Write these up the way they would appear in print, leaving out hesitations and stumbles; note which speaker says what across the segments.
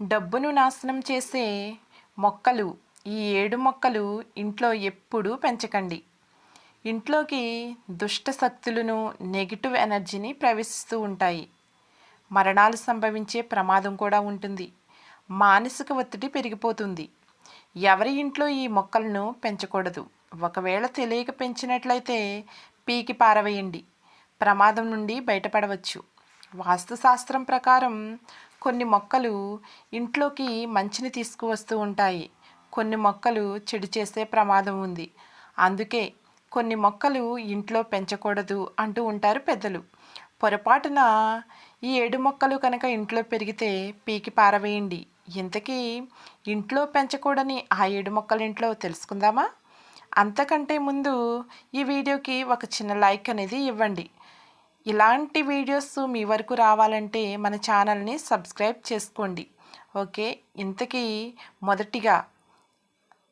Speaker 1: డబ్బును నాశనం చేసే మొక్కలు ఈ 7 మొక్కలు ఇంట్లో ఎప్పుడూ పెంచకండి. ఇంట్లోకి దుష్ట శక్తులను, నెగిటివ్ ఎనర్జీని ప్రవేశిస్తూ ఉంటాయి. మరణాలు సంభవించే ప్రమాదం కూడా ఉంటుంది. మానసిక ఒత్తిడి పెరిగిపోతుంది. ఎవరి ఇంట్లో ఈ మొక్కలను పెంచకూడదు. ఒకవేళ తెలియక పెంచినట్లయితే పీకి పారవేయండి. ప్రమాదం నుండి బయటపడవచ్చు. వాస్తుశాస్త్రం ప్రకారం కొన్ని మొక్కలు ఇంట్లోకి మంచిని తీసుకువస్తూ ఉంటాయి. కొన్ని మొక్కలు చెడు చేసే ప్రమాదం ఉంది. అందుకే కొన్ని మొక్కలు ఇంట్లో పెంచకూడదు అంటూ ఉంటారు పెద్దలు. పొరపాటున ఈ 7 మొక్కలు కనుక ఇంట్లో పెరిగితే పీకి పారవేయండి. ఇంతకీ ఇంట్లో పెంచకూడని ఆ 7 మొక్కలు ఇంట్లో తెలుసుకుందామా? అంతకంటే ముందు ఈ వీడియోకి ఒక చిన్న లైక్ అనేది ఇవ్వండి. ఇలాంటి వీడియోస్ మీ వరకు రావాలంటే మన ఛానల్ని సబ్స్క్రైబ్ చేసుకోండి. ఓకే, ఇంతకీ మొదటిగా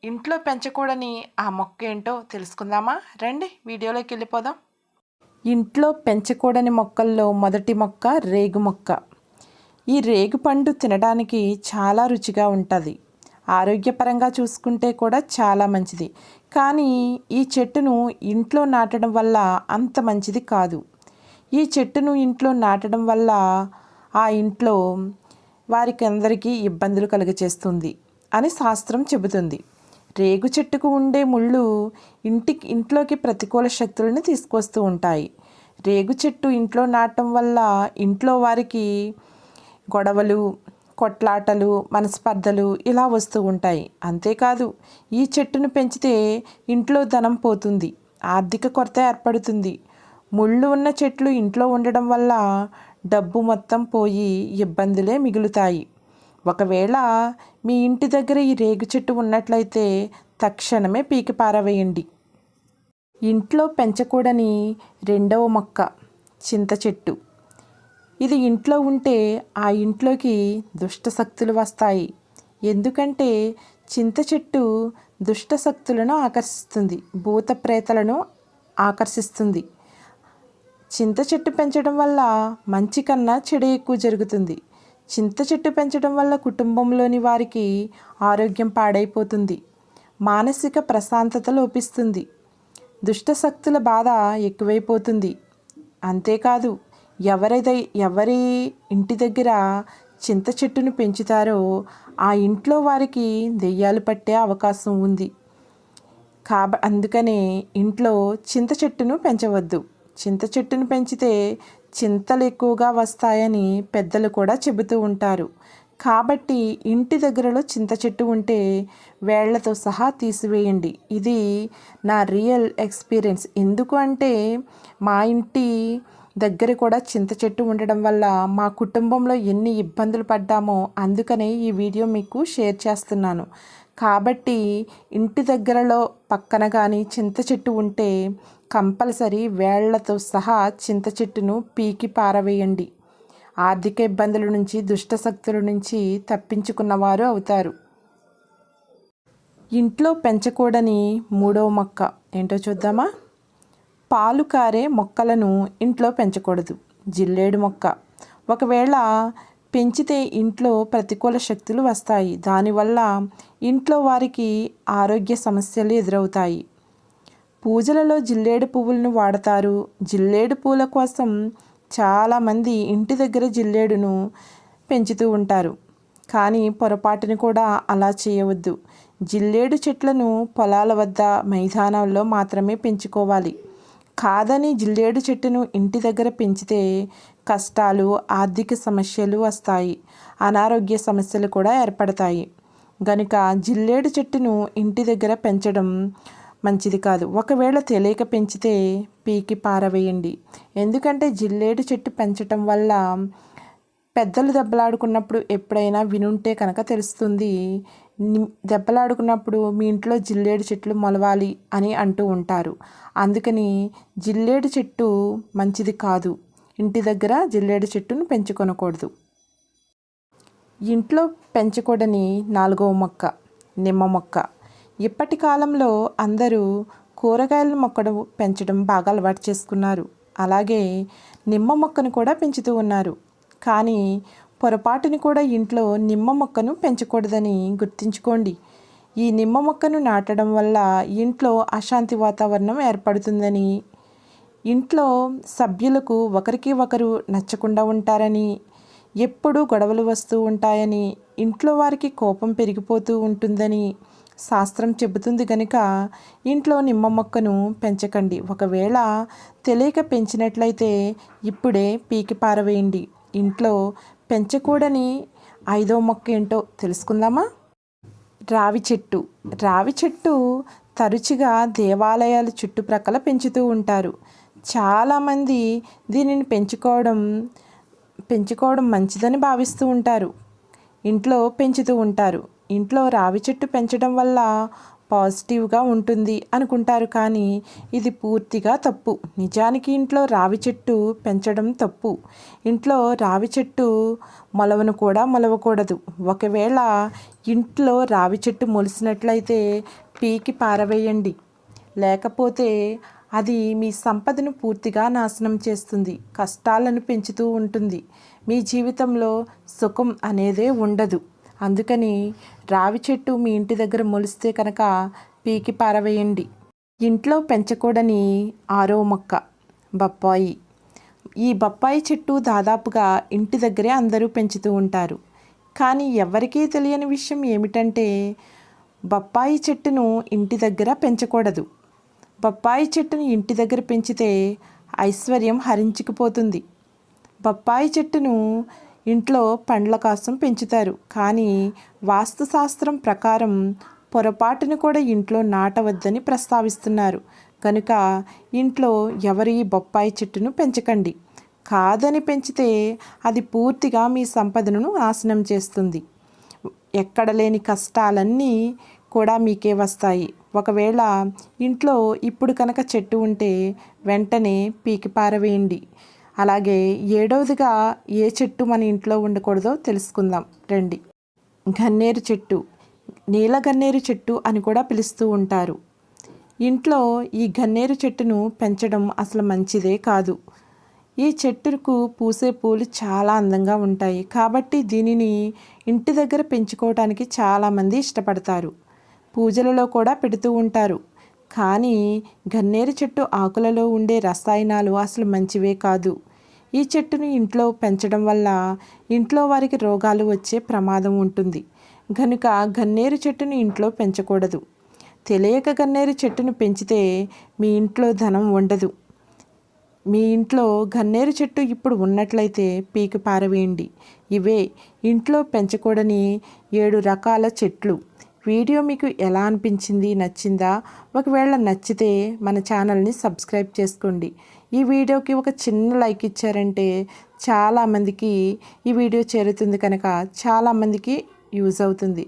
Speaker 1: ఇంట్లో పెంచకూడని ఆ మొక్క ఏంటో తెలుసుకుందామా? రండి వీడియోలోకి వెళ్ళిపోదాం. ఇంట్లో పెంచకూడని మొక్కల్లో మొదటి మొక్క రేగు మొక్క. ఈ రేగు పండు తినడానికి చాలా రుచిగా ఉంటుంది. ఆరోగ్యపరంగా చూసుకుంటే కూడా చాలా మంచిది. కానీ ఈ చెట్టును ఇంట్లో నాటడం వల్ల అంత మంచిది కాదు. ఈ చెట్టును ఇంట్లో నాటడం వల్ల ఆ ఇంట్లో వారికి అందరికీ ఇబ్బందులు కలుగచేస్తుంది అని శాస్త్రం చెబుతుంది. రేగు చెట్టుకు ఉండే ముళ్ళు ఇంట్లోకి ప్రతికూల శక్తులను తీసుకొస్తూ ఉంటాయి. రేగు చెట్టు ఇంట్లో నాటడం వల్ల ఇంట్లో వారికి గొడవలు, కొట్లాటలు, మనస్పర్ధలు ఇలా వస్తూ ఉంటాయి. అంతేకాదు ఈ చెట్టును పెంచితే ఇంట్లో ధనం పోతుంది, ఆర్థిక కొరత ఏర్పడుతుంది. ముళ్ళు ఉన్న చెట్లు ఇంట్లో ఉండడం వల్ల డబ్బు మొత్తం పోయి ఇబ్బందులే మిగులుతాయి. ఒకవేళ మీ ఇంటి దగ్గర ఈ రేగు చెట్టు ఉన్నట్లయితే తక్షణమే పీకి పారవేయండి. ఇంట్లో పెంచకూడని రెండవ మొక్క చింత చెట్టు. ఇది ఇంట్లో ఉంటే ఆ ఇంట్లోకి దుష్ట శక్తులు వస్తాయి. ఎందుకంటే చింత చెట్టు దుష్ట శక్తులను ఆకర్షిస్తుంది, భూత ప్రేతలను ఆకర్షిస్తుంది. చింత చెట్టు పెంచడం వల్ల మంచి కన్నా చెడు ఎక్కువ జరుగుతుంది. చింత చెట్టు పెంచడం వల్ల కుటుంబంలోని వారికి ఆరోగ్యం పాడైపోతుంది, మానసిక ప్రశాంతత లోపిస్తుంది, దుష్టశక్తుల బాధ ఎక్కువైపోతుంది. అంతేకాదు ఎవరి ఇంటి దగ్గర చింత చెట్టును పెంచుతారో ఆ ఇంట్లో వారికి దెయ్యాలు పట్టే అవకాశం ఉంది. అందుకనే ఇంట్లో చింత చెట్టును పెంచవద్దు. చింత చెట్టును పెంచితే చింతలు ఎక్కువగా వస్తాయని పెద్దలు కూడా చెబుతూ ఉంటారు. కాబట్టి ఇంటి దగ్గరలో చింత చెట్టు ఉంటే వేళ్లతో సహా తీసివేయండి. ఇది నా రియల్ ఎక్స్పీరియన్స్. ఎందుకు అంటే మా ఇంటి దగ్గర కూడా చింత చెట్టు ఉండడం వల్ల మా కుటుంబంలో ఎన్ని ఇబ్బందులు పడ్డామో అందుకనే ఈ వీడియో మీకు షేర్ చేస్తున్నాను. కాబట్టి ఇంటి దగ్గరలో పక్కన కానీ చింత చెట్టు ఉంటే కంపల్సరీ వేళ్లతో సహా చింత చెట్టును పీకి పారవేయండి. ఆర్థిక ఇబ్బందుల నుంచి, దుష్టశక్తుల నుంచి తప్పించుకున్నవారు అవుతారు. ఇంట్లో పెంచకూడని మూడవ మొక్క ఏంటో చూద్దామా? పాలు కారే మొక్కలను ఇంట్లో పెంచకూడదు. జిల్లేడు మొక్క. ఒకవేళ పెంచితే ఇంట్లో ప్రతికూల శక్తులు వస్తాయి. దానివల్ల ఇంట్లో వారికి ఆరోగ్య సమస్యలు ఎదురవుతాయి. పూజలలో జిల్లేడు పువ్వులను వాడతారు. జిల్లేడు పూల కోసం చాలామంది ఇంటి దగ్గర జిల్లేడును పెంచుతూ ఉంటారు. కానీ పొరపాటుని కూడా అలా చేయవద్దు. జిల్లేడు చెట్లను పొలాల వద్ద, మైదానాల్లో మాత్రమే పెంచుకోవాలి. కాదని జిల్లేడు చెట్టును ఇంటి దగ్గర పెంచితే కష్టాలు, ఆర్థిక సమస్యలు వస్తాయి, అనారోగ్య సమస్యలు కూడా ఏర్పడతాయి. గనుక జిల్లేడు చెట్టును ఇంటి దగ్గర పెంచడం మంచిది కాదు. ఒకవేళ తెలియక పెంచితే పీకి పారవేయండి. ఎందుకంటే జిల్లేడు చెట్టు పెంచటం వల్ల పెద్దలు దెబ్బలాడుకున్నప్పుడు ఎప్పుడైనా వినుంటే కనుక తెలుస్తుంది. దెబ్బలాడుకున్నప్పుడు మీ ఇంట్లో జిల్లేడు చెట్లు మొలవాలి అని అంటూ ఉంటారు. అందుకని జిల్లేడు చెట్టు మంచిది కాదు. ఇంటి దగ్గర జిల్లేడు చెట్టును పెంచుకొనకూడదు. ఇంట్లో పెంచకూడని నాలుగవ మొక్క నిమ్మ మొక్క. ఇప్పటి కాలంలో అందరూ కూరగాయల మొక్కను పెంచడం బాగా అలవాటు చేసుకున్నారు. అలాగే నిమ్మ మొక్కను కూడా పెంచుతూ ఉన్నారు. కానీ పొరపాటుని కూడా ఇంట్లో నిమ్మ మొక్కను పెంచకూడదని గుర్తుంచుకోండి. ఈ నిమ్మ మొక్కను నాటడం వల్ల ఇంట్లో అశాంతి వాతావరణం ఏర్పడుతుందని, ఇంట్లో సభ్యులకు ఒకరికి ఒకరు నచ్చకుండా ఉంటారని, ఎప్పుడూ గొడవలు వస్తూ ఉంటాయని, ఇంట్లో వారికి కోపం పెరిగిపోతూ ఉంటుందని శాస్త్రం చెబుతుంది కనుక ఇంట్లో నిమ్మ మొక్కను పెంచకండి. ఒకవేళ తెలియక పెంచినట్లయితే ఇప్పుడే పీకి పారవేయండి. ఇంట్లో పెంచకూడని 5వ మొక్క ఏంటో తెలుసుకుందామా? రావి చెట్టు. రావి చెట్టు తరచుగా దేవాలయాల చుట్టుప్రక్కల పెంచుతూ ఉంటారు. చాలామంది దీనిని పెంచుకోవడం మంచిదని భావిస్తూ ఉంటారు. ఇంట్లో పెంచుతూ ఉంటారు. ఇంట్లో రావి చెట్టు పెంచడం వల్ల పాజిటివ్గా ఉంటుంది అనుకుంటారు, కానీ ఇది పూర్తిగా తప్పు. నిజానికి ఇంట్లో రావి చెట్టు పెంచడం తప్పు. ఇంట్లో రావి చెట్టు మొలవను కూడా మొలవకూడదు. ఒకవేళ ఇంట్లో రావి చెట్టు మొలిసినట్లయితే పీకి పారవేయండి. లేకపోతే అది మీ సంపదను పూర్తిగా నాశనం చేస్తుంది, కష్టాలను పెంచుతూ ఉంటుంది. మీ జీవితంలో సుఖం అనేదే ఉండదు. అందుకని రావి చెట్టు మీ ఇంటి దగ్గర మొలిస్తే కనుక పీకి పారవేయండి. ఇంట్లో పెంచకూడని 6వ మొక్క బొప్పాయి. ఈ బొప్పాయి చెట్టు దాదాపుగా ఇంటి దగ్గరే అందరూ పెంచుతూ ఉంటారు. కానీ ఎవరికీ తెలియని విషయం ఏమిటంటే బొప్పాయి చెట్టును ఇంటి దగ్గర పెంచకూడదు. బొప్పాయి చెట్టును ఇంటి దగ్గర పెంచితే ఐశ్వర్యం హరించుకుపోతుంది. బొప్పాయి చెట్టును ఇంట్లో పండ్ల కోసం పెంచుతారు, కానీ వాస్తుశాస్త్రం ప్రకారం పొరపాటును కూడా ఇంట్లో నాటవద్దని ప్రస్తావిస్తున్నారు. కనుక ఇంట్లో ఎవరు ఈ బొప్పాయి చెట్టును పెంచకండి. కాదని పెంచితే అది పూర్తిగా మీ సంపదను నాశనం చేస్తుంది. ఎక్కడ లేని కష్టాలన్నీ కూడా మీకే వస్తాయి. ఒకవేళ ఇంట్లో ఇప్పుడు కనుక చెట్టు ఉంటే వెంటనే పీకి పారవేయండి. అలాగే 7వదిగా ఏ చెట్టు మన ఇంట్లో ఉండకూడదో తెలుసుకుందాం రండి. గన్నేరు చెట్టు. నీలగన్నేరు చెట్టు అని కూడా పిలుస్తూ ఉంటారు. ఇంట్లో ఈ గన్నేరు చెట్టును పెంచడం అసలు మంచిదే కాదు. ఈ చెట్టుకు పూసే పూలు చాలా అందంగా ఉంటాయి, కాబట్టి దీనిని ఇంటి దగ్గర పెంచుకోవడానికి చాలామంది ఇష్టపడతారు. పూజలలో కూడా పెడుతూ ఉంటారు. కానీ గన్నేరు చెట్టు ఆకులలో ఉండే రసాయనాలు అసలు మంచివే కాదు. ఈ చెట్టును ఇంట్లో పెంచడం వల్ల ఇంట్లో వారికి రోగాలు వచ్చే ప్రమాదం ఉంటుంది. కనుక గన్నేరు చెట్టును ఇంట్లో పెంచకూడదు. తెలియక గన్నేరు చెట్టును పెంచితే మీ ఇంట్లో ధనం ఉండదు. మీ ఇంట్లో గన్నేరు చెట్టు ఇప్పుడు ఉన్నట్లయితే పీకి పారవేయండి. ఇవే ఇంట్లో పెంచకూడని 7 రకాల చెట్లు. వీడియో మీకు ఎలా అనిపించింది? నచ్చిందా? ఒకవేళ నచ్చితే మన ఛానల్ని సబ్స్క్రైబ్ చేసుకోండి. ఈ వీడియోకి ఒక చిన్న లైక్ ఇచ్చారంటే చాలామందికి ఈ వీడియో చేరుతుంది, కనుక చాలామందికి యూజ్ అవుతుంది.